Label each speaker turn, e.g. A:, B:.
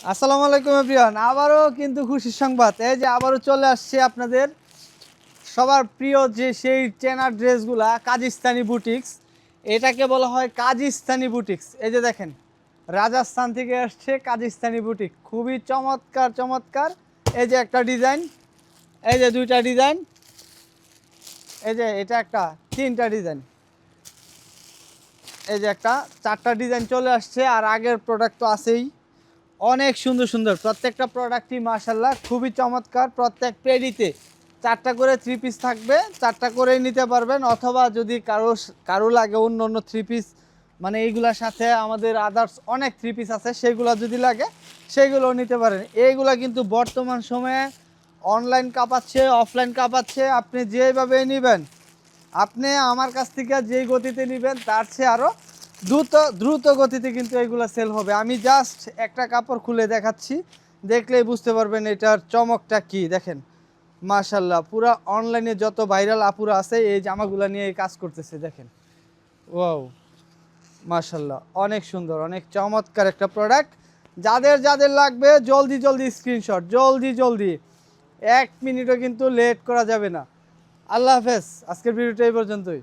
A: আসসালামু আলাইকুম এভরিওয়ান। আবারও কিন্তু খুশির সংবাদ, এই যে আবারও চলে আসছে আপনাদের সবার প্রিয় যে সেই চেনা ড্রেসগুলা কাজিস্তানি বুটিক্স। এটাকে বলা হয় কাজিস্তানি বুটিক্স। এই যে দেখেন, রাজস্থান থেকে আসছে কাজিস্তানি বুটিক, খুবই চমৎকার চমৎকার। এই যে একটা ডিজাইন, এই যে দুইটা ডিজাইন, এই যে এটা একটা, তিনটা ডিজাইন, এই যে একটা, চারটা ডিজাইন চলে আসছে। আর আগের প্রোডাক্ট তো আছেই, অনেক সুন্দর সুন্দর প্রত্যেকটা প্রোডাক্টই মাশাআল্লাহ খুবই চমৎকার। প্রত্যেক পেডিতে চারটা করে থ্রি পিস থাকবে, চারটা করেই নিতে পারবেন। অথবা যদি কারো লাগে অন্য অন্য থ্রি পিস, মানে এইগুলোর সাথে আমাদের আদার্স অনেক থ্রি পিস আছে, সেগুলো যদি লাগে সেগুলোও নিতে পারেন। এইগুলা কিন্তু বর্তমান সময়ে অনলাইন কাঁপাচ্ছে, অফলাইন কাঁপাচ্ছে। আপনি যেভাবে নেবেন, আপনি আমার কাছ থেকে যেই গতিতে নেবেন তার চেয়ে আরও দ্রুত দ্রুত গতিতে কিন্তু এগুলো সেল হবে। আমি জাস্ট একটা কাপড় খুলে দেখাচ্ছি, দেখলেই বুঝতে পারবেন এটার চমকটা কি। দেখেন মাশাল্লাহ, পুরা অনলাইনে যত ভাইরাল আপুরা আছে এই জামাগুলো নিয়ে কাজ করতেছে। দেখেন, ওয়াও, মাশাল্লাহ, অনেক সুন্দর, অনেক চমৎকার একটা প্রোডাক্ট। যাদের যাদের লাগবে জলদি জলদি স্ক্রিনশট, জলদি জলদি, 1 মিনিটও কিন্তু লেট করা যাবে না। আল্লাহ হাফেজ, আজকের ভিডিওটা এই পর্যন্তই।